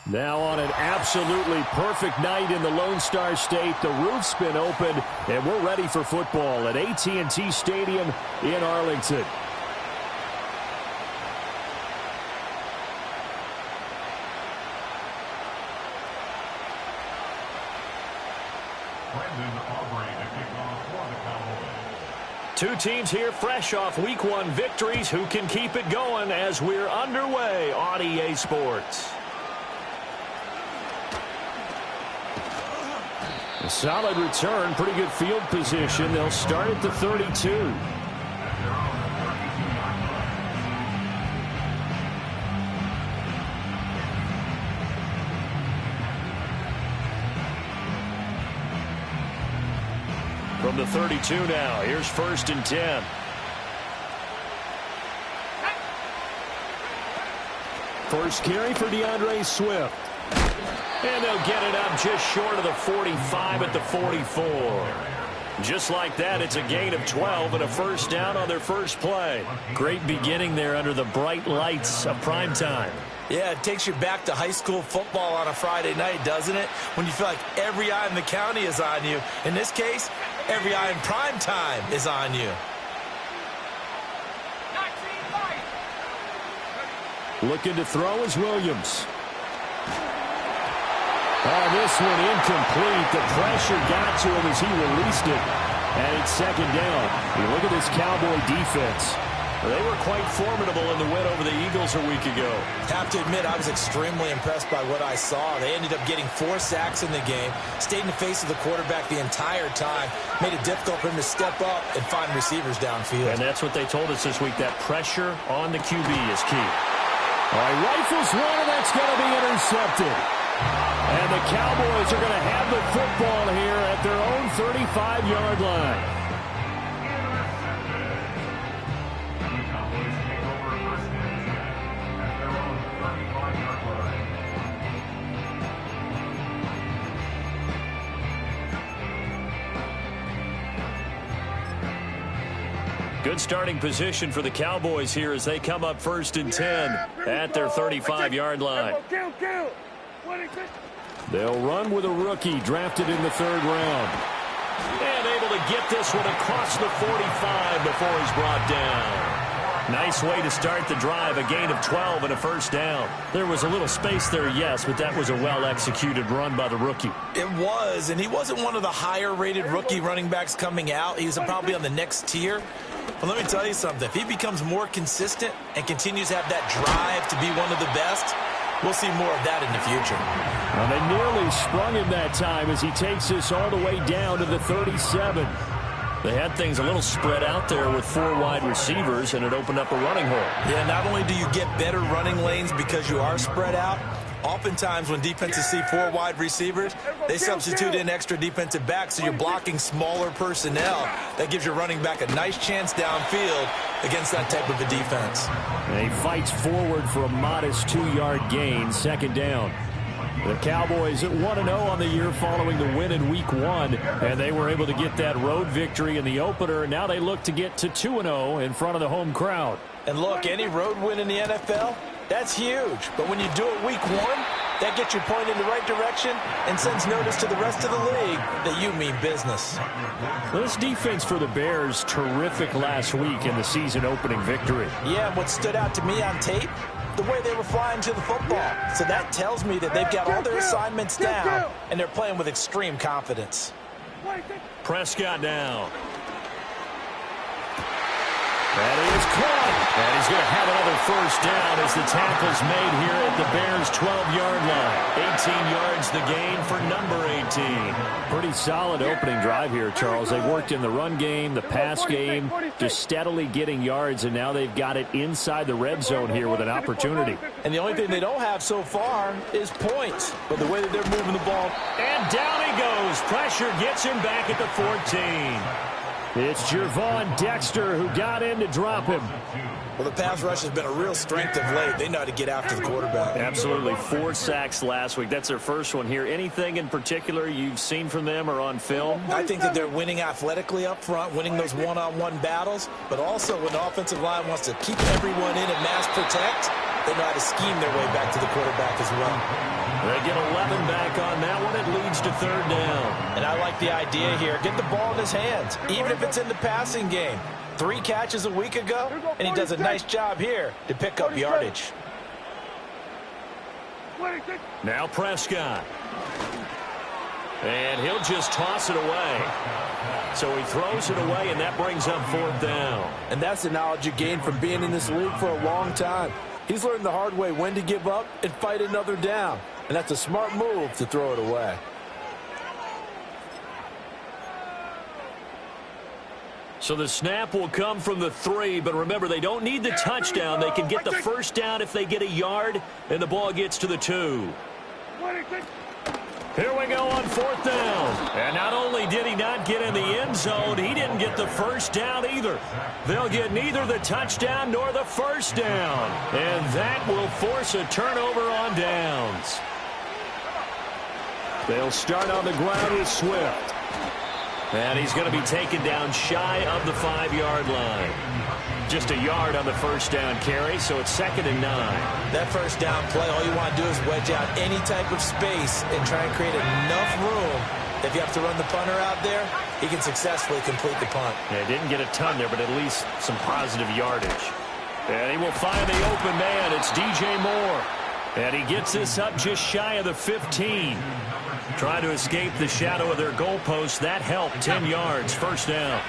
Now on an absolutely perfect night in the Lone Star State, the roof's been opened, and we're ready for football at AT&T Stadium in Arlington. Two teams here fresh off Week 1 victories. Who can keep it going as we're underway on EA Sports? A solid return, pretty good field position. They'll start at the 32. From the 32 now, here's 1st and 10. First carry for DeAndre Swift. And they'll get it up just short of the 45 at the 44. Just like that, it's a gain of 12 and a first down on their first play. Great beginning there under the bright lights of primetime. Yeah, it takes you back to high school football on a Friday night, doesn't it? When you feel like every eye in the county is on you. In this case, every eye in prime time is on you. Looking to throw is Williams. Oh, this one incomplete. The pressure got to him as he released it. And it's 2nd down. You look at this Cowboy defense. They were quite formidable in the win over the Eagles a week ago. Have to admit, I was extremely impressed by what I saw. They ended up getting 4 sacks in the game, stayed in the face of the quarterback the entire time, made it difficult for him to step up and find receivers downfield. And that's what they told us this week, that pressure on the QB is key. All right, rifles one, and that's going to be intercepted. And the Cowboys are going to have the football here at their own 35-yard line. Good starting position for the Cowboys here as they come up 1st and 10 at their 35-yard line. They'll run with a rookie drafted in the 3rd round. And able to get this one across the 45 before he's brought down. Nice way to start the drive, a gain of 12 and a first down. There was a little space there, yes, but that was a well-executed run by the rookie. It was, and he wasn't one of the higher-rated rookie running backs coming out. He was probably on the next tier. But let me tell you something. If he becomes more consistent and continues to have that drive to be one of the best, we'll see more of that in the future. Well, they nearly sprung him that time as he takes this all the way down to the 37. They had things a little spread out there with 4 wide receivers, and it opened up a running hole. Yeah, not only do you get better running lanes because you are spread out, oftentimes when defenses see 4 wide receivers, they substitute in extra defensive backs, so you're blocking smaller personnel. That gives your running back a nice chance downfield against that type of a defense. And he fights forward for a modest 2-yard gain, 2nd down. The Cowboys at 1-0 on the year following the win in Week 1, and they were able to get that road victory in the opener. Now they look to get to 2-0 in front of the home crowd. And look, any road win in the NFL, that's huge. But when you do it Week 1, that gets you pointed in the right direction and sends notice to the rest of the league that you mean business. This defense for the Bears, terrific last week in the season-opening victory. Yeah, and what stood out to me on tape, the way they were flying to the football. So that tells me that they've got all their assignments down, and they're playing with extreme confidence. Prescott now. That is caught. And he's going to have another first down as the tackle's made here at the Bears' 12-yard line. 18 yards the gain for number 18. Pretty solid opening drive here, Charles. They've worked in the run game, the pass game, just steadily getting yards, and now they've got it inside the red zone here with an opportunity. And the only thing they don't have so far is points. But the way that they're moving the ball. And down he goes. Pressure gets him back at the 14. It's Gervon Dexter who got in to drop him. Well, the pass rush has been a real strength of late. They know how to get after the quarterback. Absolutely. 4 sacks last week. That's their first one here. Anything in particular you've seen from them or on film? I think that they're winning athletically up front, winning those one-on-one battles, but also when the offensive line wants to keep everyone in and mass protect, they know how to scheme their way back to the quarterback as well. They get 11 back on that one. It leads to third down. And I like the idea here. Get the ball in his hands, even if it's in the passing game. 3 catches a week ago, and he does a nice job here to pick up yardage. Now Prescott. And he'll just toss it away. So he throws it away, and that brings up fourth down. And that's the knowledge you gain from being in this league for a long time. He's learned the hard way when to give up and fight another down. And that's a smart move to throw it away. So the snap will come from the 3, but remember, they don't need the touchdown. They can get the first down if they get a yard, and the ball gets to the 2. Here we go on fourth down. And not only did he not get in the end zone, he didn't get the first down either. They'll get neither the touchdown nor the first down. And that will force a turnover on downs. They'll start on the ground with Swift. And he's going to be taken down shy of the 5-yard line. Just a yard on the first down carry, so it's 2nd and 9. That first down play, all you want to do is wedge out any type of space and try and create enough room. If you have to run the punter out there, he can successfully complete the punt. Yeah, didn't get a ton there, but at least some positive yardage. And he will find the open man. It's DJ Moore. And he gets this up just shy of the 15. Trying to escape the shadow of their goalpost. That helped. 10 yards. First down.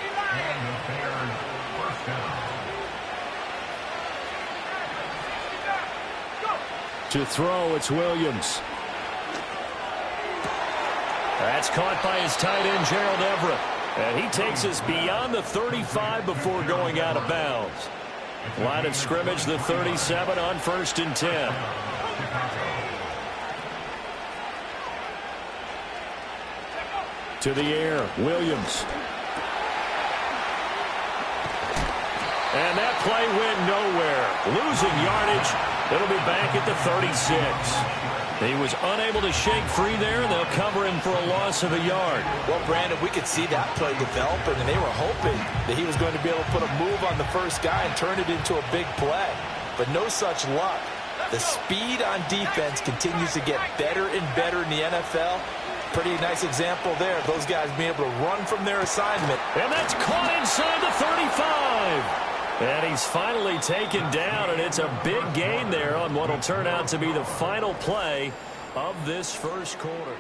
To throw, it's Williams. That's caught by his tight end, Gerald Everett. And he takes us beyond the 35 before going out of bounds. Line of scrimmage, the 37 on 1st and 10. To the air, Williams. And that play went nowhere. Losing yardage. It'll be back at the 36. He was unable to shake free there, and they'll cover him for a loss of a yard. Well, Brandon, we could see that play developing, and they were hoping that he was going to be able to put a move on the first guy and turn it into a big play. But no such luck. The speed on defense continues to get better and better in the NFL. Pretty nice example there. Those guys being able to run from their assignment. And that's caught inside the 35. And he's finally taken down, and it's a big gain there on what will turn out to be the final play of this first quarter.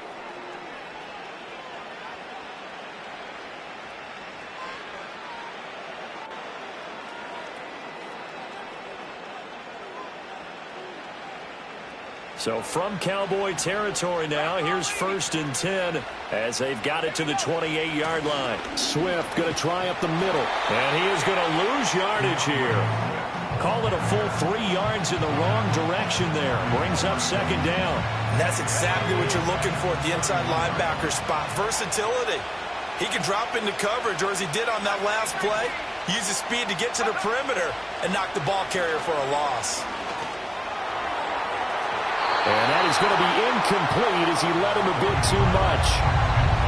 So from Cowboy territory now, here's 1st and 10 as they've got it to the 28-yard line. Swift going to try up the middle, and he is going to lose yardage here. Call it a full 3 yards in the wrong direction there. Brings up 2nd down. And that's exactly what you're looking for at the inside linebacker spot. Versatility. He can drop into coverage, or as he did on that last play, use his speed to get to the perimeter and knock the ball carrier for a loss. And that is going to be incomplete as he let him a bit too much.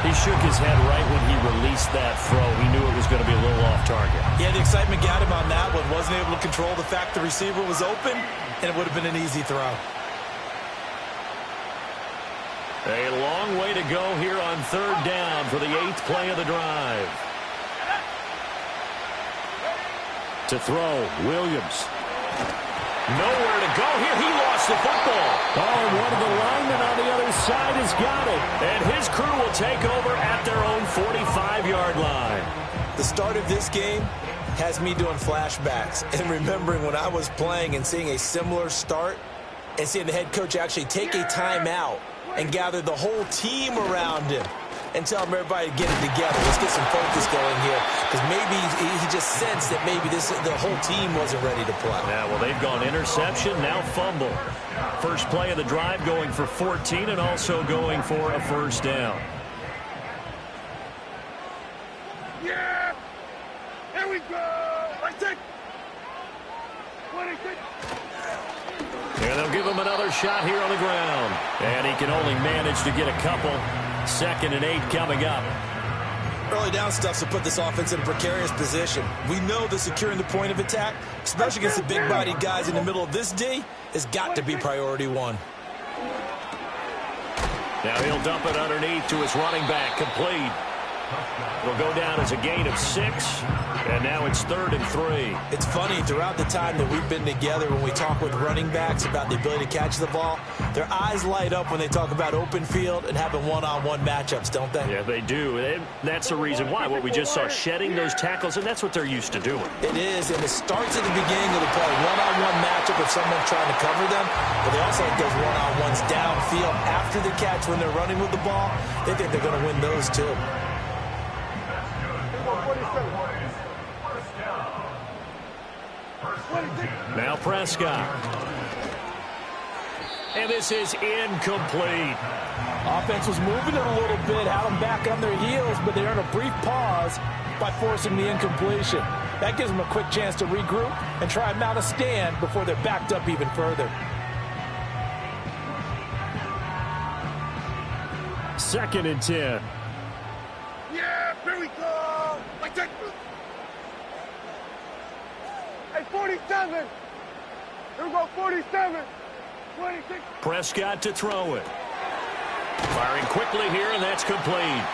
He shook his head right when he released that throw. He knew it was going to be a little off target. Yeah, the excitement got him on that one. Wasn't able to control the fact the receiver was open, and it would have been an easy throw. A long way to go here on 3rd down for the 8th play of the drive. To throw, Williams. Nowhere to go here. He lost the football. Oh, one of the linemen on the other side has got it. And his crew will take over at their own 45-yard line. The start of this game has me doing flashbacks and remembering when I was playing and seeing a similar start and seeing the head coach actually take a timeout and gather the whole team around him and tell him everybody to get it together. Let's get some focus going here, because maybe he just sensed that maybe the whole team wasn't ready to play. Yeah, well, they've gone interception, now fumble. First play of the drive going for 14 and also going for a first down. Yeah! Here we go! Let's take 26. And they'll give him another shot here on the ground. And he can only manage to get a couple. 2nd and 8 coming up. Early down stuff to put this offense in a precarious position. We know that securing the point of attack, especially against the big-bodied guys in the middle of this D, has got to be priority 1. Now he'll dump it underneath to his running back, complete. It'll go down as a gain of 6, and now it's 3rd and 3. It's funny, throughout the time that we've been together, when we talk with running backs about the ability to catch the ball, their eyes light up when they talk about open field and having one-on-one matchups, don't they? Yeah, they do. And that's the reason why. What we just saw, shedding those tackles, and that's what they're used to doing. It is, and it starts at the beginning of the play. One-on-one matchup if someone's trying to cover them, but they also have those one-on-ones downfield after the catch when they're running with the ball. They think they're going to win those, too. Now Prescott. And this is incomplete. Offense was moving it a little bit, had them back on their heels, but they earned a brief pause by forcing the incompletion. That gives them a quick chance to regroup and try and mount a stand before they're backed up even further. 2nd and 10. Yeah, here we go. Like that. Hey, 47. Here we go, 47. 26. Prescott to throw it. Firing quickly here, and that's complete.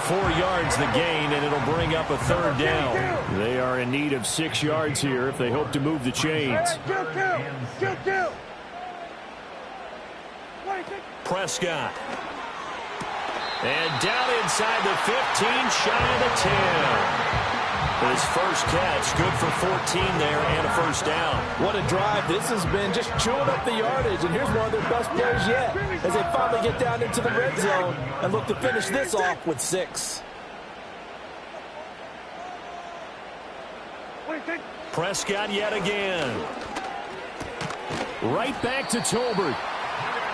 4 yards the gain, and it'll bring up a 3rd down. They are in need of 6 yards here if they hope to move the chains. Kill. 26. Prescott. And down inside the 15, shy of the 10. His first catch, good for 14 there and a 1st down. What a drive this has been, just chewing up the yardage. And here's one of their best plays yet as they finally get down into the red zone and look to finish this off with 6. Prescott yet again. Right back to Tolbert.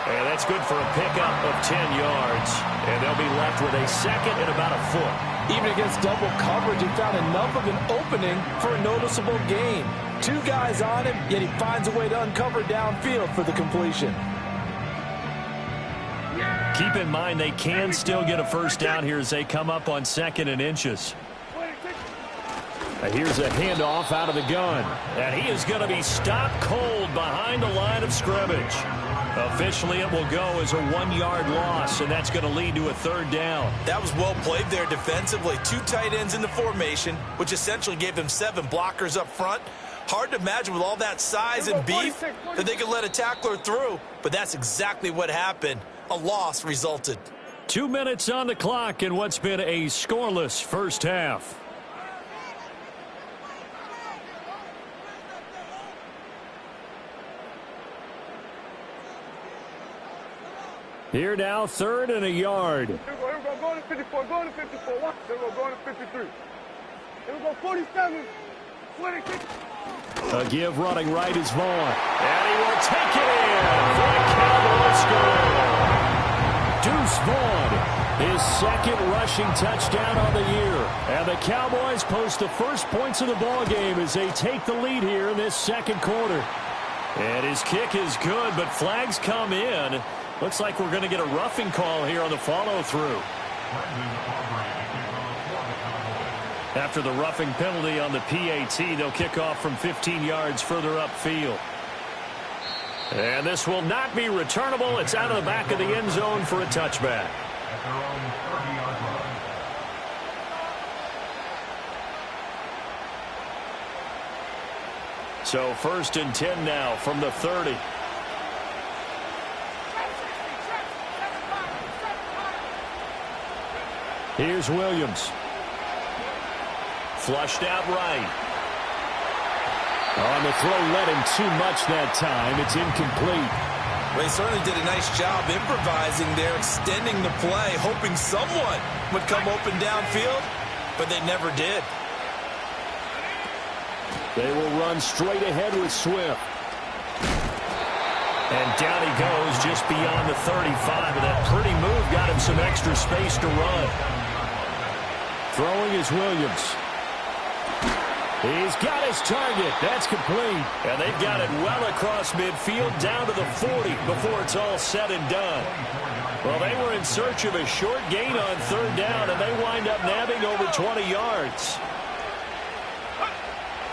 And that's good for a pickup of 10 yards. And they'll be left with a 2nd and about a foot. Even against double coverage, he found enough of an opening for a noticeable gain. 2 guys on him, yet he finds a way to uncover downfield for the completion. Keep in mind they can still get a 1st down here as they come up on 2nd and inches. Here's a handoff out of the gun. And he is going to be stopped cold behind the line of scrimmage. Officially, it will go as a 1-yard loss, and that's going to lead to a 3rd down. That was well played there defensively. 2 tight ends in the formation, which essentially gave them 7 blockers up front. Hard to imagine with all that size and beef that they could let a tackler through, but that's exactly what happened. A loss resulted. 2 minutes on the clock in what's been a scoreless first half. Here now, 3rd and a yard. Here we go, going to 54, going to 54. Watch, here we go, going to 53. Here we go, 47, 26. A give running right is Vaughn. And he will take it in for the Cowboys score. Deuce Vaughn, his 2nd rushing touchdown on the year. And the Cowboys post the first points of the ball game as they take the lead here in this 2nd quarter. And his kick is good, but flags come in. Looks like we're going to get a roughing call here on the follow-through. After the roughing penalty on the PAT, they'll kick off from 15 yards further upfield. And this will not be returnable. It's out of the back of the end zone for a touchback. So 1st and 10 now from the 30. Here's Williams. Flushed out right. On the throw, led him too much that time. It's incomplete. Well, he certainly did a nice job improvising there, extending the play, hoping someone would come open downfield, but they never did. They will run straight ahead with Swift. And down he goes just beyond the 35. And that pretty move got him some extra space to run. Throwing is Williams. He's got his target. That's complete. And they've got it well across midfield down to the 40 before it's all said and done. Well, they were in search of a short gain on 3rd down, and they wind up nabbing over 20 yards.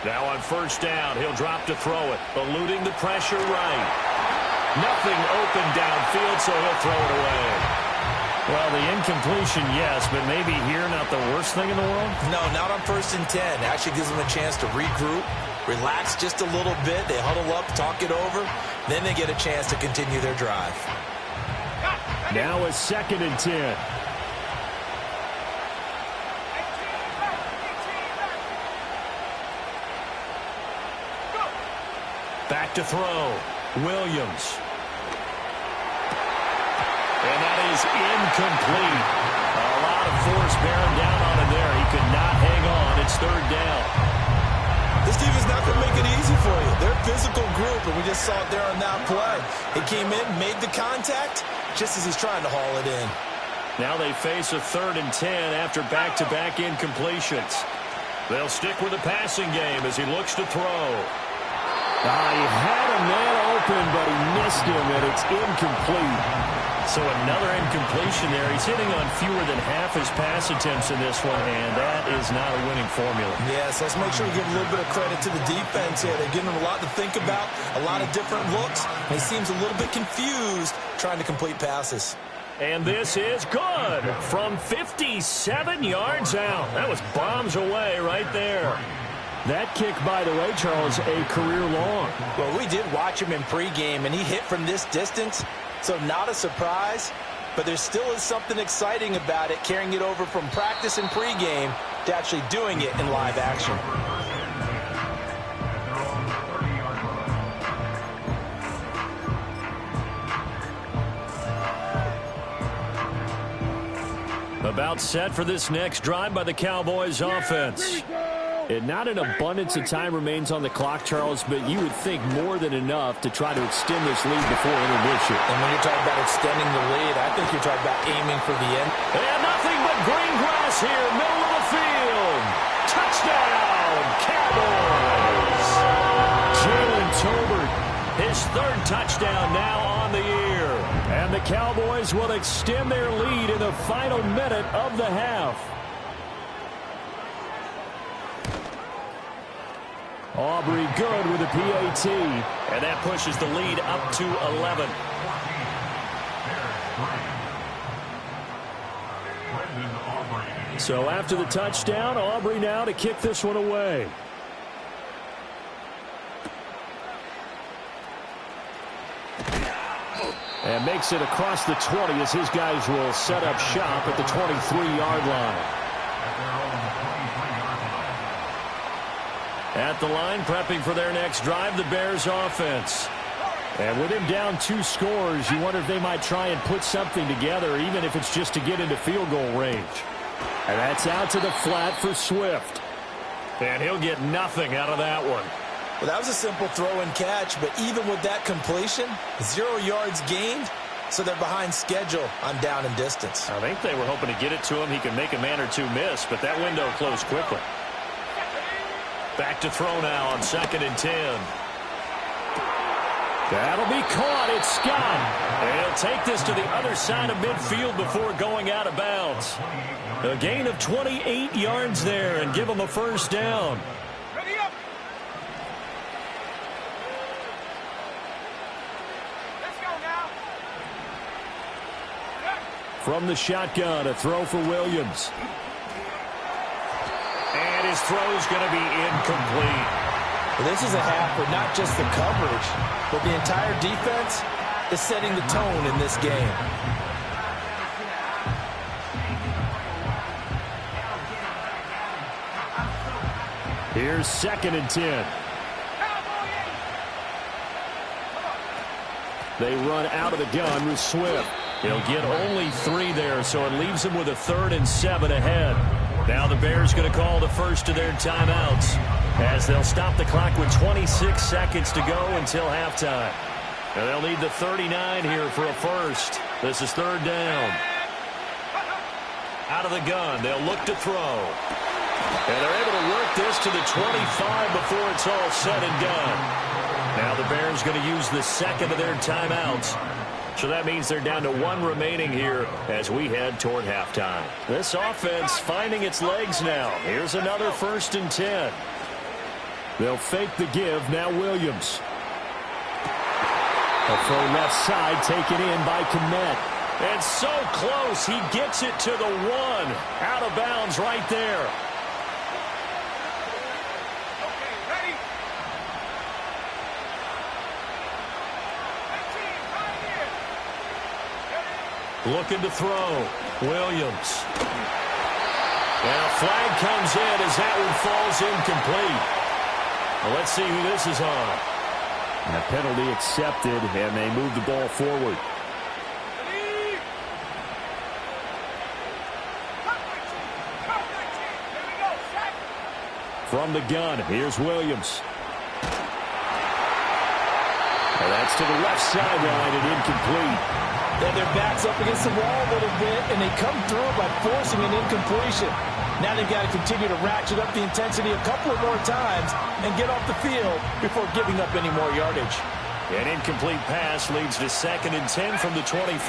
Now on 1st down, he'll drop to throw it, eluding the pressure right. Nothing open downfield, so he'll throw it away. Well, the incompletion, yes, but maybe here not the worst thing in the world? No, not on 1st and 10. Actually gives them a chance to regroup, relax just a little bit. They huddle up, talk it over. Then they get a chance to continue their drive. Now a 2nd and 10. Back to throw. Williams. And that is incomplete. A lot of force bearing down on him there. He could not hang on. It's 3rd down. This defense not going to make it easy for you. They're a physical group, and we just saw it there on that play. He came in, made the contact, just as he's trying to haul it in. Now they face a 3rd and 10 after back-to-back incompletions. They'll stick with the passing game as he looks to throw. He had a man open, but he missed him, and it's incomplete. So another incompletion there. He's hitting on fewer than half his pass attempts in this one, and that is not a winning formula. Yes, let's make sure we give a little bit of credit to the defense here. They're giving him a lot to think about, a lot of different looks. And he seems a little bit confused trying to complete passes. And this is good from 57 yards out. That was bombs away right there. That kick, by the way, Charles, a career long. Well, we did watch him in pregame, and he hit from this distance, so not a surprise. But there still is something exciting about it, carrying it over from practice and pregame to actually doing it in live action. About set for this next drive by the Cowboys offense. And not an abundance of time remains on the clock, Charles, but you would think more than enough to try to extend this lead before intermission. And when you're talking about extending the lead, I think you're talking about aiming for the end. And nothing but green grass here, middle of the field. Touchdown, Cowboys! Jalen Tolbert, his 3rd touchdown now on the year. And the Cowboys will extend their lead in the final minute of the half. Aubrey good with a PAT. And that pushes the lead up to 11. So after the touchdown, Aubrey now to kick this one away. And makes it across the 20 as his guys will set up shop at the 23-yard line. At the line, prepping for their next drive, the Bears offense. And with him down 2 scores, you wonder if they might try and put something together, even if it's just to get into field goal range. And that's out to the flat for Swift. And he'll get nothing out of that one. Well, that was a simple throw and catch, but even with that completion, 0 yards gained, so they're behind schedule on down and distance. I think they were hoping to get it to him. He could make a man or two miss, but that window closed quickly. Back to throw now on 2nd and 10. That'll be caught. It's Scott. And he'll take this to the other side of midfield before going out of bounds. A gain of 28 yards there and give him a 1st down. Ready up. Let's go now. From the shotgun, a throw for Williams. And his throw's going to be incomplete. Well, this is a half where not just the coverage, but the entire defense is setting the tone in this game. Here's 2nd and 10. They run out of the gun with Swift. He'll get only 3 there, so it leaves him with a 3rd and 7 ahead. Now the Bears going to call the first of their timeouts as they'll stop the clock with 26 seconds to go until halftime. And they'll need the 39 here for a first. This is 3rd down. Out of the gun, they'll look to throw. And they're able to work this to the 25 before it's all said and done. Now the Bears going to use the 2nd of their timeouts. So that means they're down to 1 remaining here as we head toward halftime. This offense finding its legs now. Here's another 1st and 10. They'll fake the give. Now Williams. A throw left side taken in by Kmet. And so close, he gets it to the 1. Out of bounds right there. Looking to throw. Williams. And a flag comes in as that one falls incomplete. Well, let's see who this is on. And a penalty accepted, and they move the ball forward. From the gun, here's Williams. And that's to the left sideline and incomplete. Then their back's up against the wall a little bit, and they come through by forcing an incompletion. Now they've got to continue to ratchet up the intensity a couple of more times and get off the field before giving up any more yardage. An incomplete pass leads to 2nd and 10 from the 25.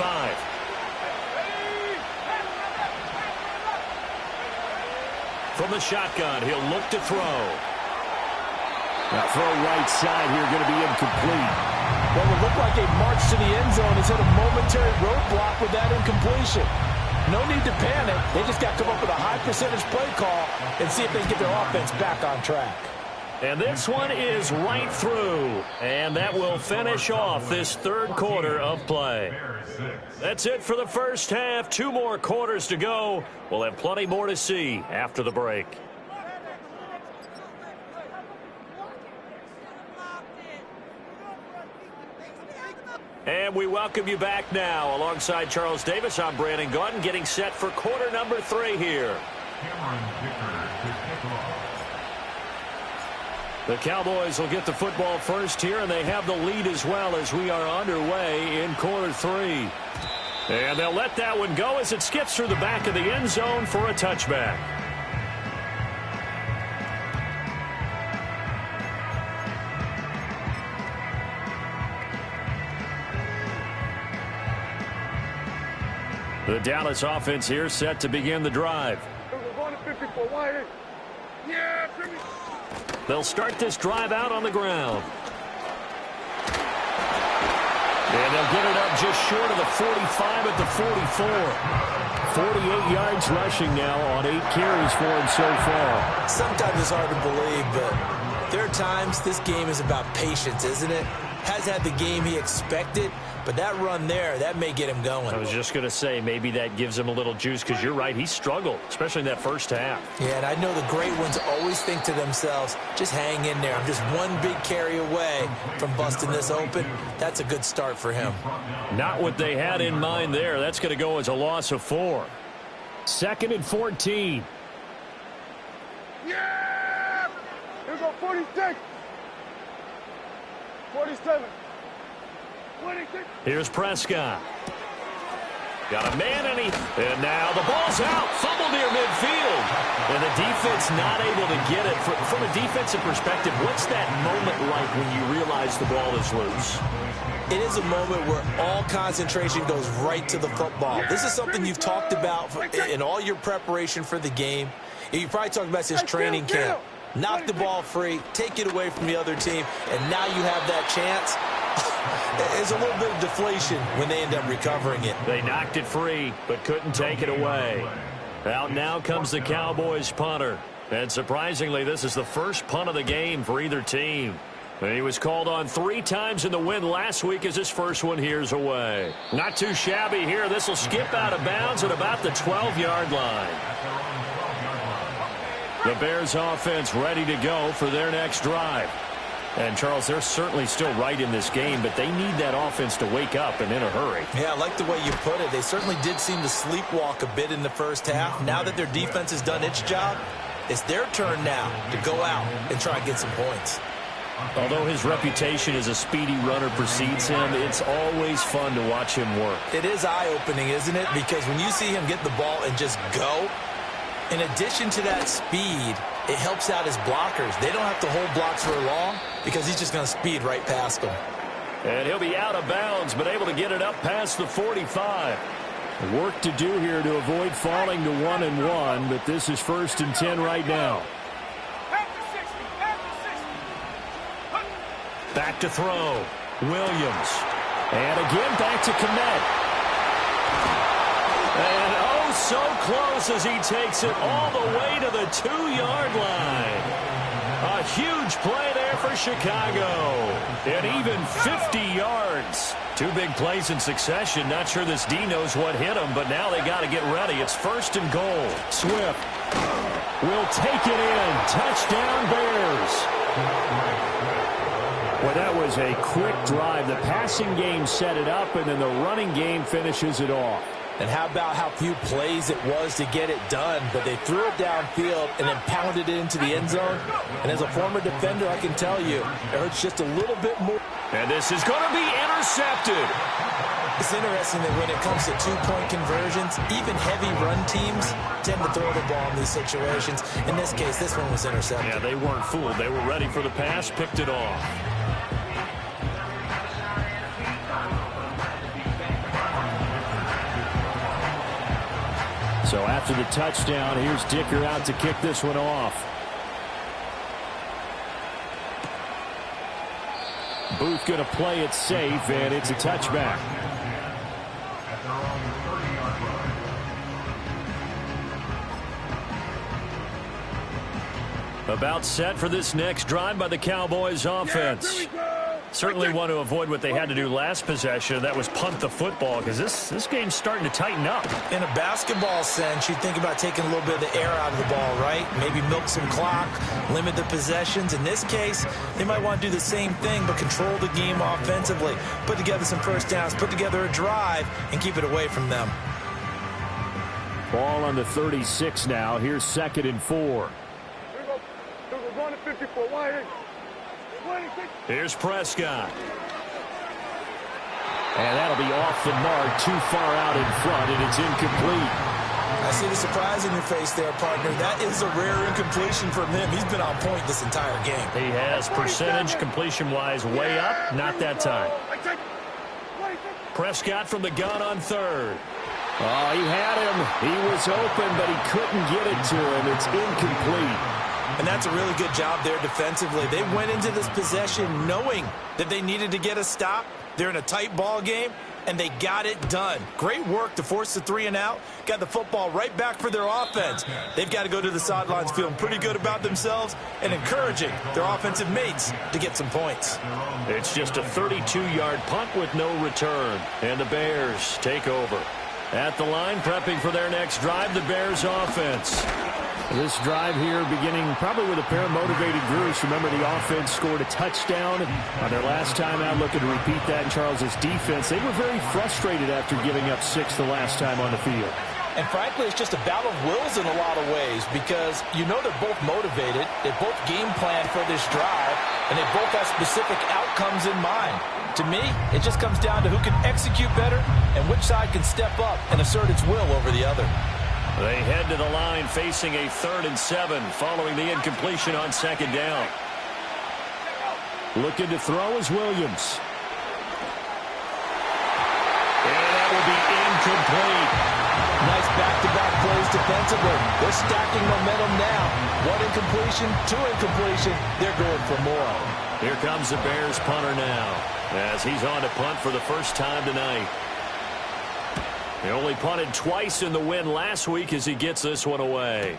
From the shotgun, he'll look to throw. Now throw right side here, going to be incomplete. Well, it looked like a march to the end zone has hit a momentary roadblock with that incompletion. No need to panic. They just got to come up with a high percentage play call and see if they can get their offense back on track. And this one is right through. And that will finish off this 3rd quarter of play. That's it for the first half. 2 more quarters to go. We'll have plenty more to see after the break. And we welcome you back now. Alongside Charles Davis, I'm Brandon Gaudin, getting set for quarter number 3 here. The Cowboys will get the football first here, and they have the lead as well as we are underway in quarter 3. And they'll let that one go as it skips through the back of the end zone for a touchback. The Dallas offense here set to begin the drive. They'll start this drive out on the ground. And they'll get it up just short of the 45 at the 44. 48 yards rushing now on 8 carries for him so far. Sometimes it's hard to believe, but there are times this game is about patience, isn't it? Has had the game he expected, but that run there, that may get him going. I was just going to say, maybe that gives him a little juice, because you're right, he struggled, especially in that first half. Yeah, and I know the great ones always think to themselves, just hang in there. I'm just one big carry away from busting this open. That's a good start for him. Not what they had in mind there. That's going to go as a loss of 4. 2nd and 14. Yeah! Here we go, 46. 47. 26. Here's Prescott. Got a man, and now the ball's out. Fumble near midfield. And the defense not able to get it. From a defensive perspective, what's that moment like when you realize the ball is loose? It is a moment where all concentration goes right to the football. This is something you've talked about in all your preparation for the game. You probably talked about since training camp. Knock the ball free, take it away from the other team, and now you have that chance. There's a little bit of deflation when they end up recovering it. They knocked it free, but couldn't take it away. Out now comes the Cowboys punter. And surprisingly, this is the first punt of the game for either team. And he was called on 3 times in the win last week as his first one here's away. Not too shabby here. This will skip out of bounds at about the 12-yard line. The Bears offense ready to go for their next drive. And, Charles, they're certainly still right in this game, but they need that offense to wake up and in a hurry. Yeah, I like the way you put it. They certainly did seem to sleepwalk a bit in the first half. Now that their defense has done its job, it's their turn now to go out and try and get some points. Although his reputation as a speedy runner precedes him, it's always fun to watch him work. It is eye-opening, isn't it? Because when you see him get the ball and just go, in addition to that speed, it helps out his blockers. They don't have to hold blocks for long because he's just going to speed right past them. And he'll be out of bounds, but able to get it up past the 45. Work to do here to avoid falling to 1-1, but this is 1st and 10 right now. Back to throw. Williams. And again, back to Kmet. And oh, so close as he takes it all the way to the 2-yard line. A huge play there for Chicago. And even 50 yards. 2 big plays in succession. Not sure this D knows what hit him, but now they got to get ready. It's 1st and goal. Swift will take it in. Touchdown, Bears. Well, that was a quick drive. The passing game set it up, and then the running game finishes it off. And how about how few plays it was to get it done, but they threw it downfield and then pounded it into the end zone. And as a former defender, I can tell you, it hurts just a little bit more. And this is going to be intercepted. It's interesting that when it comes to 2-point conversions, even heavy run teams tend to throw the ball in these situations. In this case, this one was intercepted. Yeah, they weren't fooled. They were ready for the pass, picked it off. So after the touchdown, here's Dicker out to kick this one off. Booth going to play it safe, and it's a touchback. About set for this next drive by the Cowboys offense. Certainly want to avoid what they had to do last possession. That was punt the football, because this game's starting to tighten up. In a basketball sense, you think about taking a little bit of the air out of the ball, right? Maybe milk some clock, limit the possessions. In this case, they might want to do the same thing, but control the game offensively. Put together some first downs, put together a drive, and keep it away from them. Ball on the 36 now. Here's 2nd and 4. We're going to 54. Why? Here's Prescott. And that'll be off the mark, too far out in front, and it's incomplete. I see the surprise in your face there, partner. That is a rare incompletion from him. He's been on point this entire game. He has percentage completion-wise way up, not that time. Prescott from the gun on 3rd. Oh, he had him. He was open, but he couldn't get it to him. It's incomplete. And that's a really good job there defensively. They went into this possession knowing that they needed to get a stop. They're in a tight ball game, and they got it done. Great work to force the 3 and out. Got the football right back for their offense. They've got to go to the sidelines feeling pretty good about themselves and encouraging their offensive mates to get some points. It's just a 32-yard punt with no return, and the Bears take over. At the line, prepping for their next drive, the Bears offense. This drive here beginning probably with a pair of motivated groups. Remember, the offense scored a touchdown on their last time out, looking to repeat that in Charles's defense. They were very frustrated after giving up 6 the last time on the field. And frankly, it's just a battle of wills in a lot of ways, because you know they're both motivated, they both game plan for this drive, and they both have specific outcomes in mind. To me, it just comes down to who can execute better and which side can step up and assert its will over the other. They head to the line facing a 3rd and 7 following the incompletion on 2nd down. Looking to throw is Williams. And that will be incomplete. Nice back-to-back plays defensively. They're stacking momentum now. 1 incompletion, 2 incompletion. They're going for more. Here comes the Bears punter now, as he's on to punt for the first time tonight. He only punted twice in the win last week as he gets this one away.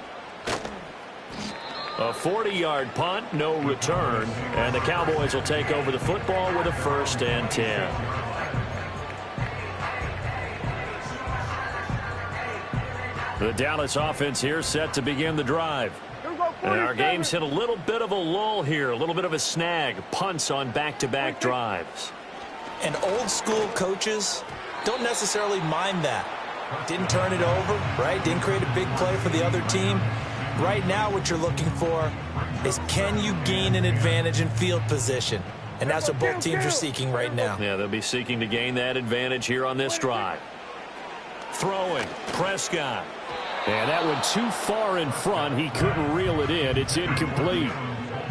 A 40-yard punt, no return, and the Cowboys will take over the football with a 1st and 10. The Dallas offense here set to begin the drive. And our game's hit a little bit of a lull here, a little bit of a snag. Punts on back-to-back drives. And old-school coaches don't necessarily mind that. Didn't turn it over, right? Didn't create a big play for the other team. Right now what you're looking for is, can you gain an advantage in field position? And that's what both teams are seeking right now. Yeah, they'll be seeking to gain that advantage here on this drive. Throwing, Prescott. And that one too far in front. He couldn't reel it in. It's incomplete.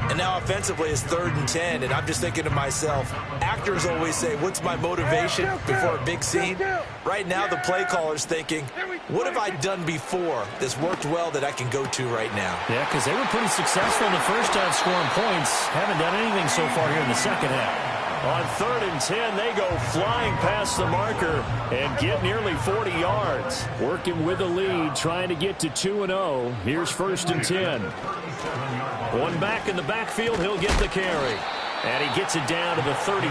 And now offensively it's 3rd and 10, and I'm just thinking to myself, actors always say, what's my motivation before a big scene? Right now the play caller's thinking, what have I done before that's worked well that I can go to right now? Yeah, because they were pretty successful in the first half scoring points. Haven't done anything so far here in the second half. On 3rd and 10, they go flying past the marker and get nearly 40 yards. Working with the lead, trying to get to 2-0. Here's 1st and 10. One back in the backfield, he'll get the carry. And he gets it down to the 32.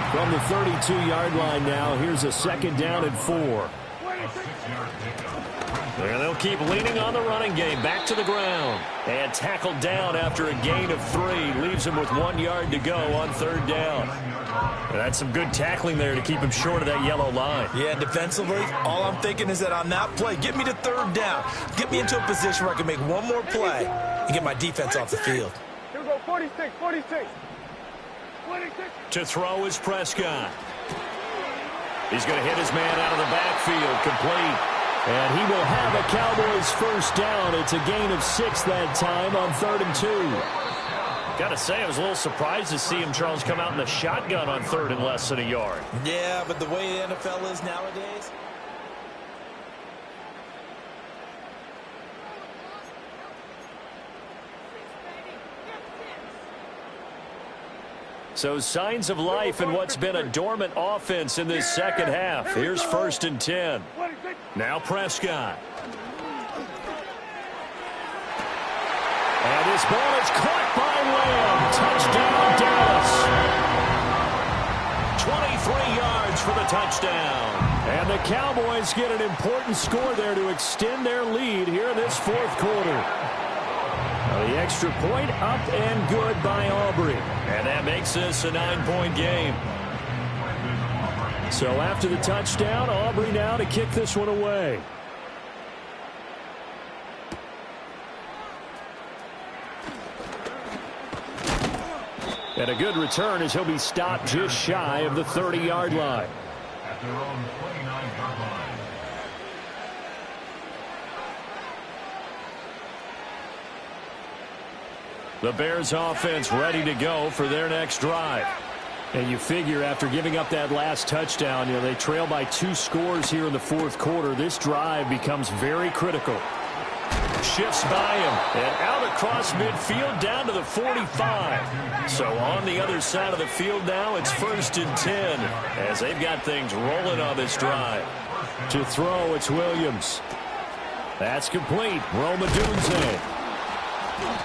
From the 32-yard line now, here's a 2nd down and 4. And they'll keep leaning on the running game. Back to the ground. And tackled down after a gain of 3. Leaves him with 1 yard to go on 3rd down. And that's some good tackling there to keep him short of that yellow line. Yeah, defensively, all I'm thinking is that on that play, get me to 3rd down. Get me into a position where I can make one more play and get my defense off the field. Here we go, 46, 46. 46. To throw is Prescott. He's going to hit his man out of the backfield. Complete. And he will have a Cowboys 1st down. It's a gain of 6 that time on 3rd and 2. Got to say, I was a little surprised to see him, Charles, come out in the shotgun on 3rd and less than a yard. Yeah, but the way the NFL is nowadays. So signs of life in what's been a dormant offense in this 2nd half. Here's 1st and 10. Now Prescott. And his ball is caught by Lamb. Touchdown, Dallas. 23 yards for the touchdown. And the Cowboys get an important score there to extend their lead here in this 4th quarter. The extra point up and good by Aubrey. And that makes this a 9-point game. So after the touchdown, Aubrey now to kick this one away. And a good return as he'll be stopped just shy of the 30-yard line. At their own 29-yard line. The Bears offense ready to go for their next drive. And you figure after giving up that last touchdown, they trail by 2 scores here in the 4th quarter. This drive becomes very critical. Shifts by him and out across midfield down to the 45. So on the other side of the field now, it's 1st and 10 as they've got things rolling on this drive. To throw, it's Williams. That's complete. Rome Odunze.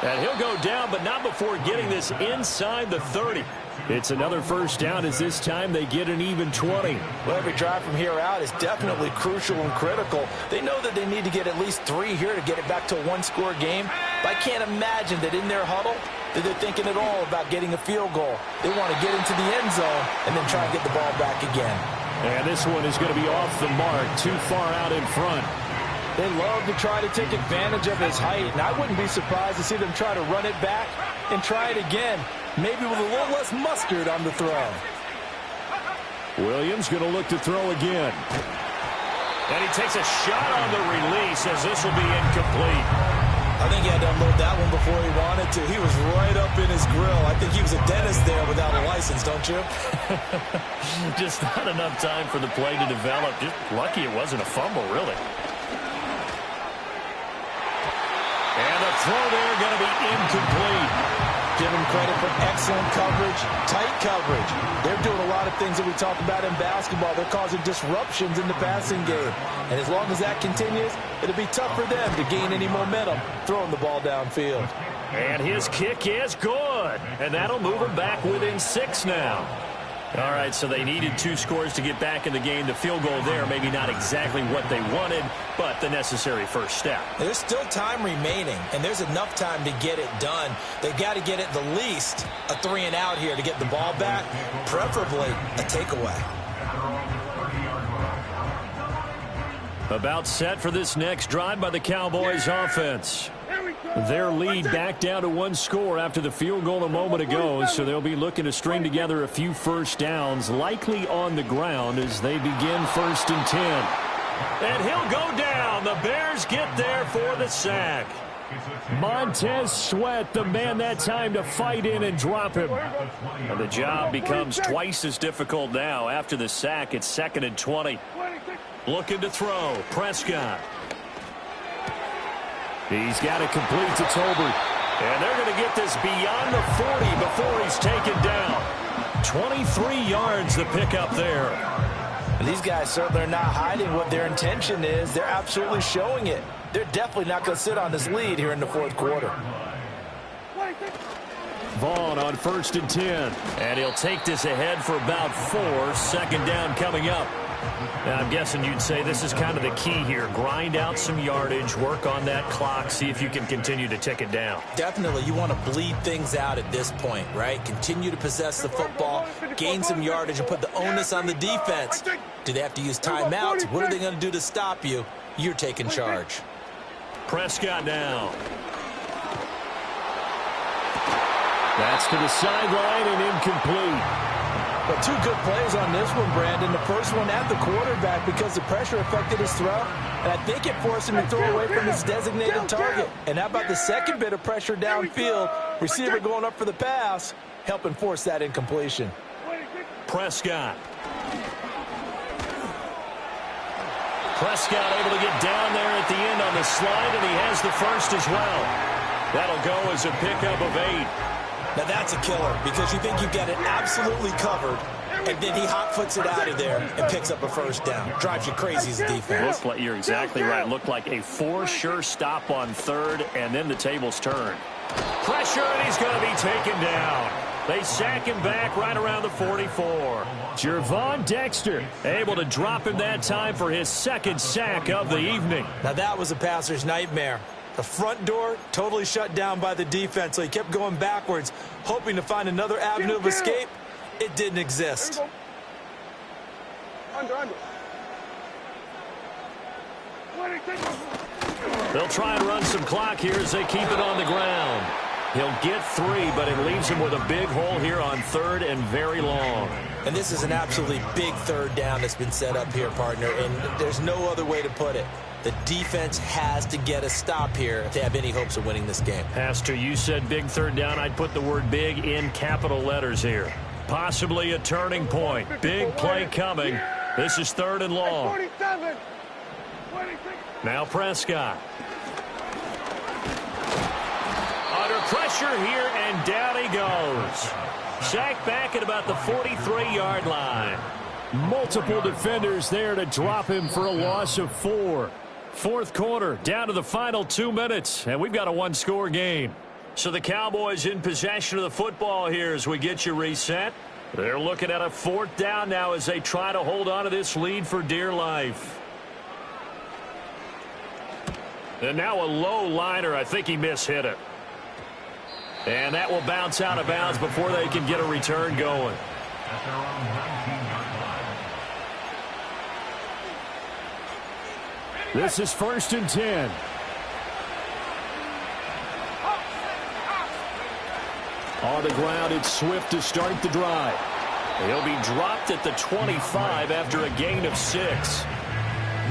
And he'll go down, but not before getting this inside the 30. It's another 1st down as this time they get an even 20. Well, every drive from here out is definitely crucial and critical. They know that they need to get at least 3 here to get it back to a 1-score game. But I can't imagine that in their huddle that they're thinking at all about getting a field goal. They want to get into the end zone and then try and get the ball back again. And this one is going to be off the mark, too far out in front. They love to try to take advantage of his height, and I wouldn't be surprised to see them try to run it back and try it again, maybe with a little less mustard on the throw. Williams going to look to throw again. And he takes a shot on the release as this will be incomplete. I think he had to unload that one before he wanted to. He was right up in his grill. I think he was a dentist there without a license, don't you? Just not enough time for the play to develop. Just lucky it wasn't a fumble, really. And the throw there going to be incomplete. Give them credit for excellent coverage, tight coverage. They're doing a lot of things that we talk about in basketball. They're causing disruptions in the passing game. And as long as that continues, it'll be tough for them to gain any momentum throwing the ball downfield. And his kick is good. And that'll move him back within 6 now. All right, so they needed 2 scores to get back in the game. The field goal there, maybe not exactly what they wanted, but the necessary first step. There's still time remaining, and there's enough time to get it done. They've got to get at the least a 3-and-out here to get the ball back, preferably a takeaway. About set for this next drive by the Cowboys offense. Their lead back down to 1 score after the field goal a moment ago, so they'll be looking to string together a few first downs, likely on the ground as they begin 1st and 10. And he'll go down. The Bears get there for the sack. Montez Sweat, the man that time to fight in and drop him. And the job becomes twice as difficult now. After the sack, it's 2nd and 20. Looking to throw. Prescott. He's got it complete to Tolbert. And they're going to get this beyond the 40 before he's taken down. 23 yards the pickup there. And these guys certainly are not hiding what their intention is. They're absolutely showing it. They're definitely not going to sit on this lead here in the fourth quarter. Vaughn on 1st and 10. And he'll take this ahead for about 4. Second down coming up. Now, I'm guessing you'd say this is kind of the key here. Grind out some yardage, work on that clock, see if you can continue to tick it down. Definitely, you want to bleed things out at this point, right? Continue to possess the football, gain some yardage, and put the onus on the defense. Do they have to use timeouts? What are they going to do to stop you? You're taking charge. Prescott now. That's to the sideline and incomplete. But 2 good plays on this one, Brandon. The first one at the quarterback because the pressure affected his throw. And I think it forced him to throw away from his designated target. And how about the second bit of pressure downfield? Receiver going up for the pass, helping force that incompletion. Prescott. Prescott able to get down there at the end on the slide, and he has the first as well. That'll go as a pickup of 8. Now that's a killer because you think you've got it absolutely covered, and then he hot-foots it out of there and picks up a first down. Drives you crazy as a defense. You're exactly right. Looked like a for-sure stop on 3rd, and then the tables turn. Pressure, and he's going to be taken down. They sack him back right around the 44. Jervon Dexter able to drop him that time for his 2nd sack of the evening. Now that was a passer's nightmare. The front door totally shut down by the defense, so he kept going backwards, hoping to find another avenue of escape. It didn't exist. They'll try and run some clock here as they keep it on the ground. He'll get 3, but it leaves him with a big hole here on 3rd and very long. And this is an absolutely big 3rd down that's been set up here, partner, and there's no other way to put it. The defense has to get a stop here if they have any hopes of winning this game. Pastor, you said big 3rd down. I'd put the word big in capital letters here. Possibly a turning point. Big play coming. This is 3rd and long. Now Prescott. Under pressure here, and down he goes. Sacked back at about the 43-yard line. Multiple defenders there to drop him for a loss of 4. 4th quarter, down to the final 2 minutes, and we've got a 1-score game. So the Cowboys in possession of the football here as we get you reset. They're looking at a 4th down now as they try to hold on to this lead for dear life. And now a low liner. I think he mishit it. And that will bounce out of bounds before they can get a return going. At their own 19-yard line. This is 1st and 10. On the ground, it's Swift to start the drive. He'll be dropped at the 25 after a gain of 6.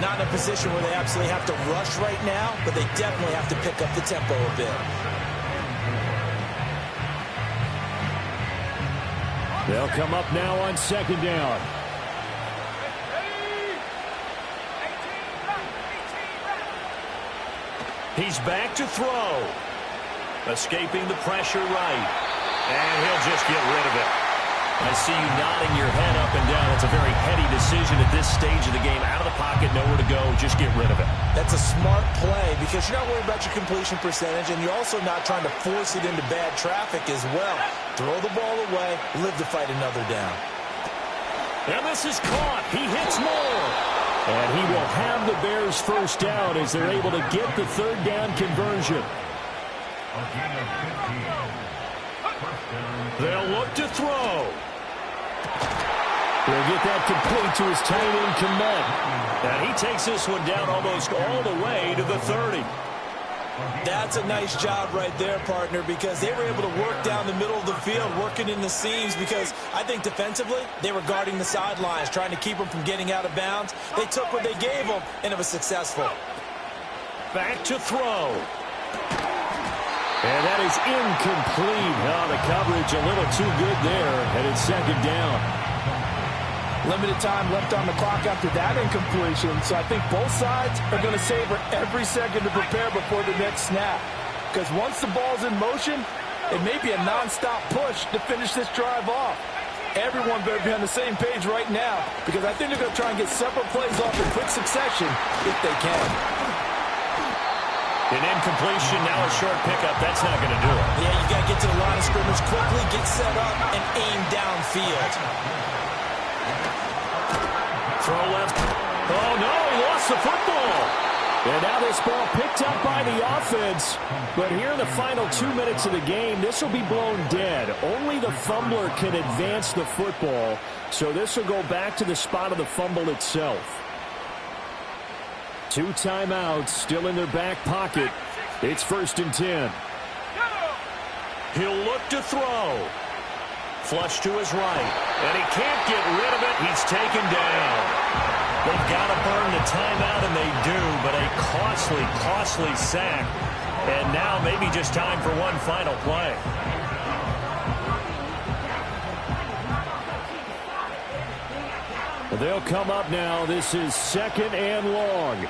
Not in a position where they absolutely have to rush right now, but they definitely have to pick up the tempo a bit. They'll come up now on 2nd down. He's back to throw. Escaping the pressure right. And he'll just get rid of it. I see you nodding your head up and down. It's a very heady decision at this stage of the game. Out of the pocket, nowhere to go. Just get rid of it. That's a smart play because you're not worried about your completion percentage, and you're also not trying to force it into bad traffic as well. Throw the ball away, live to fight another down. And this is caught. He hits more. And he will have the Bears' first down as they're able to get the 3rd down conversion. A gain of 15. First down. They'll look to throw. He'll get that complete to his tight end, Komet. And he takes this one down almost all the way to the 30. That's a nice job right there, partner, because they were able to work down the middle of the field, working in the seams, because I think defensively they were guarding the sidelines, trying to keep them from getting out of bounds. They took what they gave them, and it was successful. Back to throw. And that is incomplete. Oh, the coverage a little too good there, and it's 2nd down. Limited time left on the clock after that incompletion, so I think both sides are going to savor every second to prepare before the next snap. Because once the ball's in motion, it may be a nonstop push to finish this drive off. Everyone better be on the same page right now because I think they're going to try and get several plays off in quick succession if they can. An incompletion, now a short pickup. That's not going to do it. Yeah, you got to get to the line of scrimmage quickly, get set up, and aim downfield. Throw left. Oh, no, he lost the football. And now this ball picked up by the offense. But here in the final 2 minutes of the game, this will be blown dead. Only the fumbler can advance the football. So this will go back to the spot of the fumble itself. 2 timeouts still in their back pocket. It's 1st and 10. He'll look to throw. Flush to his right. And he can't get rid of it. He's taken down. They've got to burn the timeout, and they do, but a costly, costly sack. And now maybe just time for one final play. They'll come up now. This is 2nd and long.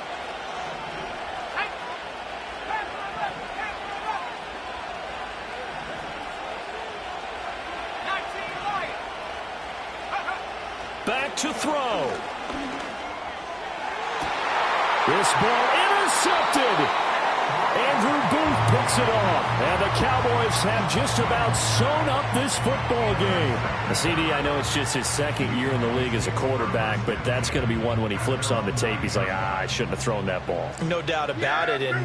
Back to throw. This ball intercepted. Andrew Booth picks it off. And the Cowboys have just about sewn up this football game. CD, I know it's just his 2nd year in the league as a quarterback, but that's going to be one when he flips on the tape. He's like, I shouldn't have thrown that ball. No doubt about it. And